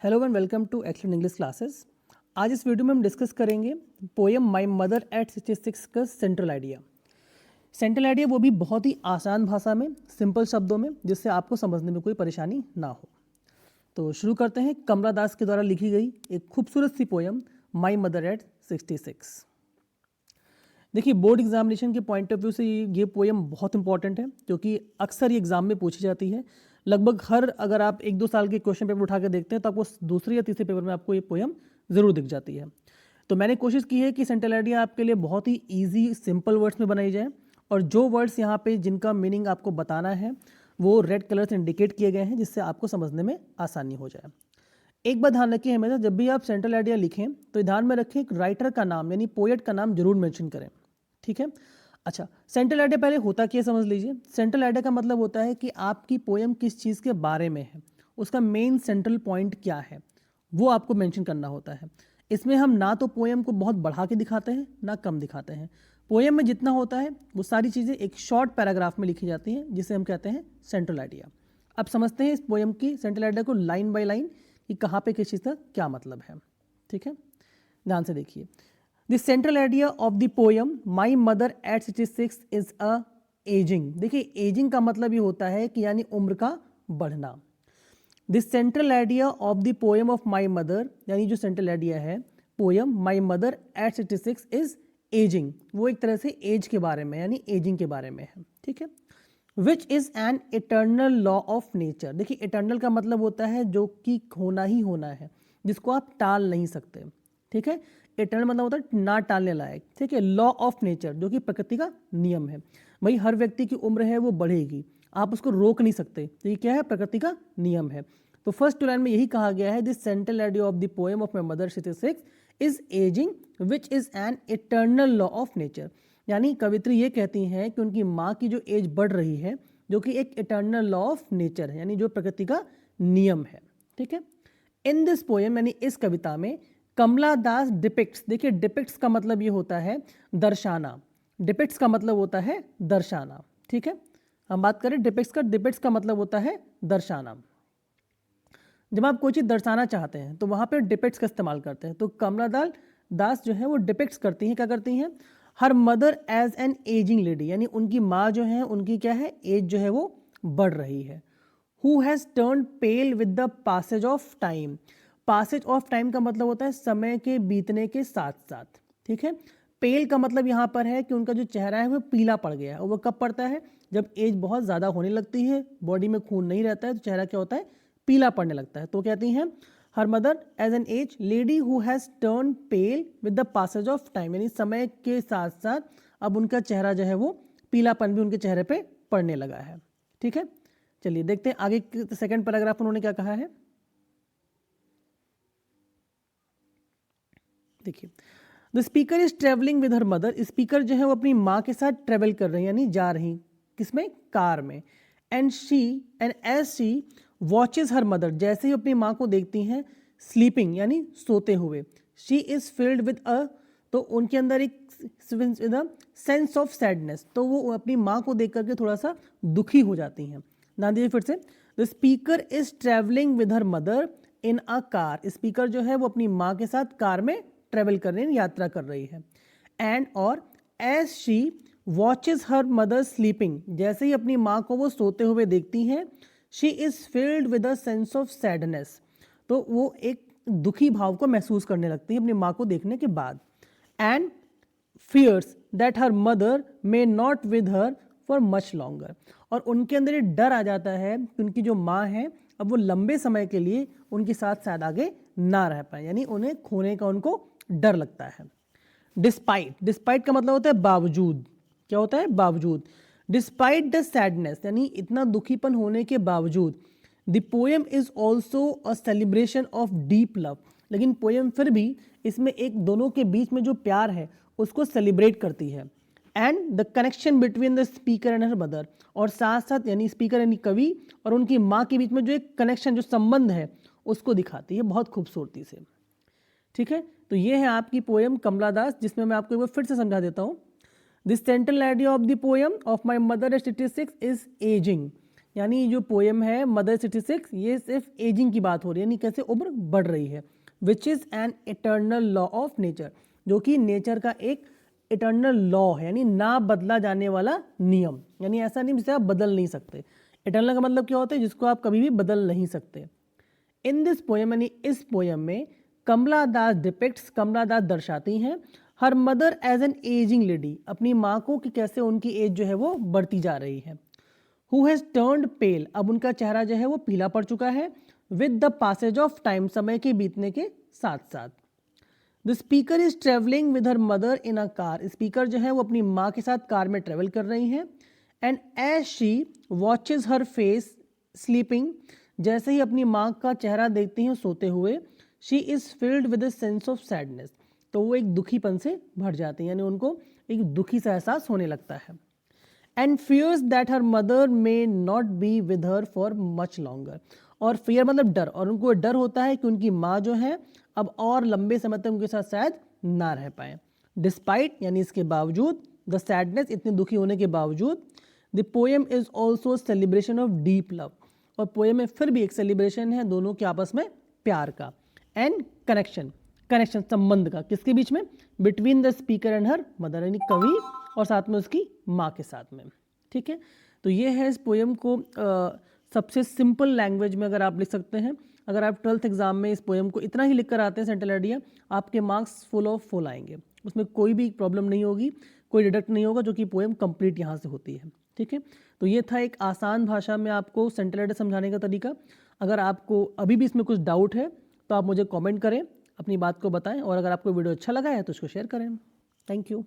Hello and welcome to excellent English classes. आज इस video में हम डिस्कस करेंगे पोएम माई मदर एट 66 का सेंट्रल आइडिया। सेंट्रल आइडिया वो भी बहुत ही आसान भाषा में, सिंपल शब्दों में, जिससे आपको समझने में कोई परेशानी ना हो। तो शुरू करते हैं कमला दास के द्वारा लिखी गई एक खूबसूरत सी पोएम माई मदर एट 66। देखिए, बोर्ड एग्जामिनेशन के पॉइंट ऑफ व्यू से ये पोएम बहुत इंपॉर्टेंट है, क्योंकि अक्सर ये एग्जाम में पूछी जाती है। लगभग हर, अगर आप 1-2 साल के क्वेश्चन पेपर उठा के देखते हैं तो आपको दूसरे या तीसरे पेपर में आपको ये पोएम ज़रूर दिख जाती है। तो मैंने कोशिश की है कि सेंट्रल आइडिया आपके लिए बहुत ही ईजी सिंपल वर्ड्स में बनाई जाए, और जो वर्ड्स यहाँ पे जिनका मीनिंग आपको बताना है वो रेड कलर से इंडिकेट किए गए हैं, जिससे आपको समझने में आसानी हो जाए। एक बात ध्यान रखिए, हमेशा जब भी आप सेंट्रल आइडिया लिखें तो ध्यान में रखें, एक राइटर का नाम यानी पोएट का नाम जरूर मेंशन करें। ठीक है। अच्छा, सेंट्रल आइडिया पहले होता क्या समझ लीजिए। सेंट्रल आइडिया का मतलब होता है कि आपकी पोएम किस चीज़ के बारे में है, उसका मेन सेंट्रल पॉइंट क्या है, वो आपको मेंशन करना होता है। इसमें हम ना तो पोएम को बहुत बढ़ा के दिखाते हैं ना कम दिखाते हैं। पोएम में जितना होता है वो सारी चीज़ें एक शॉर्ट पैराग्राफ में लिखी जाती हैं, जिसे हम कहते हैं सेंट्रल आइडिया। अब समझते हैं इस पोएम की सेंट्रल आइडिया को लाइन बाय लाइन, कि कहाँ पे किस चीज़ का क्या मतलब है। ठीक है, ध्यान से देखिए। The central idea of the poem My Mother at 66 is a aging। देखिए, एजिंग का मतलब ये होता है कि यानी उम्र का बढ़ना। The central idea of the poem of my mother, यानी जो सेंट्रल आइडिया है poem My Mother at 66 is aging, वो एक तरह से एज के बारे में यानी एजिंग के बारे में है। ठीक है। Which is an eternal law of nature। देखिए, इटर्नल का मतलब होता है जो कि होना ही होना है, जिसको आप टाल नहीं सकते। ठीक है, इटर्नल मतलब होता है ना टालने लायक। ठीक है, लॉ ऑफ नेचर जो कि प्रकृति का नियम है। भाई, हर व्यक्ति की उम्र है वो बढ़ेगी, आप उसको रोक नहीं सकते, तो ये क्या है, प्रकृति का नियम है। तो फर्स्ट लाइन में यही कहा गया है, this central idea of the poem of my mother 66 is ageing which is an eternal law of nature. यानी कवित्री ये कहती हैं कि उनकी माँ की जो एज बढ़ रही है, जो कि एक इटर्नल लॉ ऑफ नेचर है, यानी जो प्रकृति का नियम है। ठीक है। इन दिस पोएम यानी इस कविता में कमला दास डिपिक्ट्स, देखिए डिपिक्ट्स का मतलब ये होता है दर्शाना, डिपिक्ट्स का मतलब होता है दर्शाना। ठीक है, हम बात करें डिपिक्ट्स का, डिपिक्ट्स का मतलब होता है दर्शाना। जब आप कोई चीज़ दर्शाना चाहते हैं तो वहाँ पे डिपिक्ट्स का इस्तेमाल करते हैं। तो कमला दास जो है वो डिपिक्ट्स करती हैं, क्या करती हैं, her mother as an ageing lady, यानी उनकी माँ जो है उनकी क्या है, एज जो है वो बढ़ रही है। Who has turn pale with the passage of time. Passage of time का मतलब होता है समय के बीतने के साथ साथ। ठीक है, पेल का मतलब यहाँ पर है कि उनका जो चेहरा है वो पीला पड़ गया है। और वो कब पड़ता है, जब एज बहुत ज़्यादा होने लगती है, बॉडी में खून नहीं रहता है, तो चेहरा क्या होता है, पीला पड़ने लगता है। तो कहती हैं her mother as an age lady who has turn pale with the passage of time, यानी समय के साथ साथ अब उनका चेहरा जो है वो पीलापन भी उनके चेहरे पे पड़ने लगा है। ठीक है, चलिए देखते हैं आगे सेकंड पैराग्राफ उन्होंने क्या कहा है। देखिए, the speaker is travelling with her mother. Speaker जो है वो अपनी माँ के साथ ट्रेवल कर रही है, यानी जा रही, किसमें, कार में। And as she watches her mother, जैसे ही अपनी माँ को देखती हैं स्लीपिंग यानी सोते हुए, she is filled with a, तो उनके अंदर एक सेंस ऑफ सैडनेस, तो वो अपनी माँ को देख करके थोड़ा सा दुखी हो जाती हैं। ना दीजिए फिर से, the speaker is travelling with her mother in a car. Speaker जो है वो अपनी माँ के साथ कार में ट्रेवल कर रही है, यात्रा कर रही है। एंड और as she watches her mother sleeping, जैसे ही अपनी माँ को वो सोते हुए देखती हैं, she is filled with a sense of sadness, तो वो एक दुखी भाव को महसूस करने लगती है अपनी माँ को देखने के बाद। And fears that her mother may not with her for much longer, और उनके अंदर ये डर आ जाता है कि उनकी जो माँ है अब वो लंबे समय के लिए उनके साथ शायद आगे ना रह पाए, यानी उन्हें खोने का उनको डर लगता है। डिस्पाइट, डिस्पाइट का मतलब होता है बावजूद, क्या होता है, बावजूद। डिस्पाइट द सैडनेस, यानी इतना दुखीपन होने के बावजूद, the poem is also a celebration of deep love, लेकिन पोएम फिर भी इसमें एक दोनों के बीच में जो प्यार है उसको सेलिब्रेट करती है। And the connection between the speaker and her mother, और साथ साथ यानी स्पीकर यानी कवि और उनकी माँ के बीच में जो एक कनेक्शन, जो संबंध है, उसको दिखाती है बहुत खूबसूरती से। ठीक है, तो ये है आपकी पोएम कमला दास, जिसमें मैं आपको एक बार फिर से समझा देता हूँ। This central idea of the poem of my mother eight 66 is ageing, यानी जो पोएम है मदर 66, ये सिर्फ एजिंग की बात हो रही है, यानी कैसे उम्र बढ़ रही है। Which is an eternal law of nature, जो कि नेचर का एक इटर्नल लॉ है, यानी ना बदला जाने वाला नियम, यानी ऐसा नहीं जिसे आप बदल नहीं सकते। इटर्नल का मतलब क्या होता है, जिसको आप कभी भी बदल नहीं सकते। इन दिस पोएम, यानी इस पोएम में कमला दास डिपिक्ट्स, कमला दास दर्शाती हैं her mother as an ageing lady, अपनी माँ को कि कैसे उनकी एज जो है वो बढ़ती जा रही है। हु हैज़ टर्न्ड पेल, अब उनका चेहरा जो है वो पीला पड़ चुका है। With the passage of time, समय के बीतने के साथ साथ। The speaker is travelling with her mother in a car, speaker जो है वो अपनी माँ के साथ कार में ट्रेवल कर रही हैं। And as she watches her face sleeping, जैसे ही अपनी माँ का चेहरा देखती हैं सोते हुए, she is filled with a sense of sadness, तो वो एक दुखीपन से भर जाती हैं, यानी उनको एक दुखी सा एहसास होने लगता है। And fears that her mother may not be with her for much longer, और फियर मतलब डर, और उनको डर होता है कि उनकी माँ जो है अब और लंबे समय तक उनके साथ शायद ना रह पाए। डिस्पाइट, यानी इसके बावजूद, द सैडनेस, इतनी दुखी होने के बावजूद, the poem is also celebration of deep love, और पोएम में फिर भी एक सेलिब्रेशन है दोनों के आपस में प्यार का। एंड कनेक्शन, कनेक्शन संबंध का, किसके बीच में, between the speaker and her mother, यानी कवि और साथ में उसकी माँ के साथ में। ठीक है, तो ये है इस पोएम को सबसे सिंपल लैंग्वेज में अगर आप लिख सकते हैं। अगर आप 12th एग्जाम में इस पोएम को इतना ही लिख कर आते हैं सेंट्रल आइडिया, आपके मार्क्स फुल ऑफ फुल आएंगे, उसमें कोई भी प्रॉब्लम नहीं होगी, कोई डिडक्ट नहीं होगा, जो कि पोएम कंप्लीट यहाँ से होती है। ठीक है, तो ये था एक आसान भाषा में आपको सेंट्रल आइडिया समझाने का तरीका। अगर आपको अभी भी इसमें कुछ डाउट है तो आप मुझे कॉमेंट करें, अपनी बात को बताएं, और अगर आपको वीडियो अच्छा लगा है तो उसको शेयर करें। Thank you.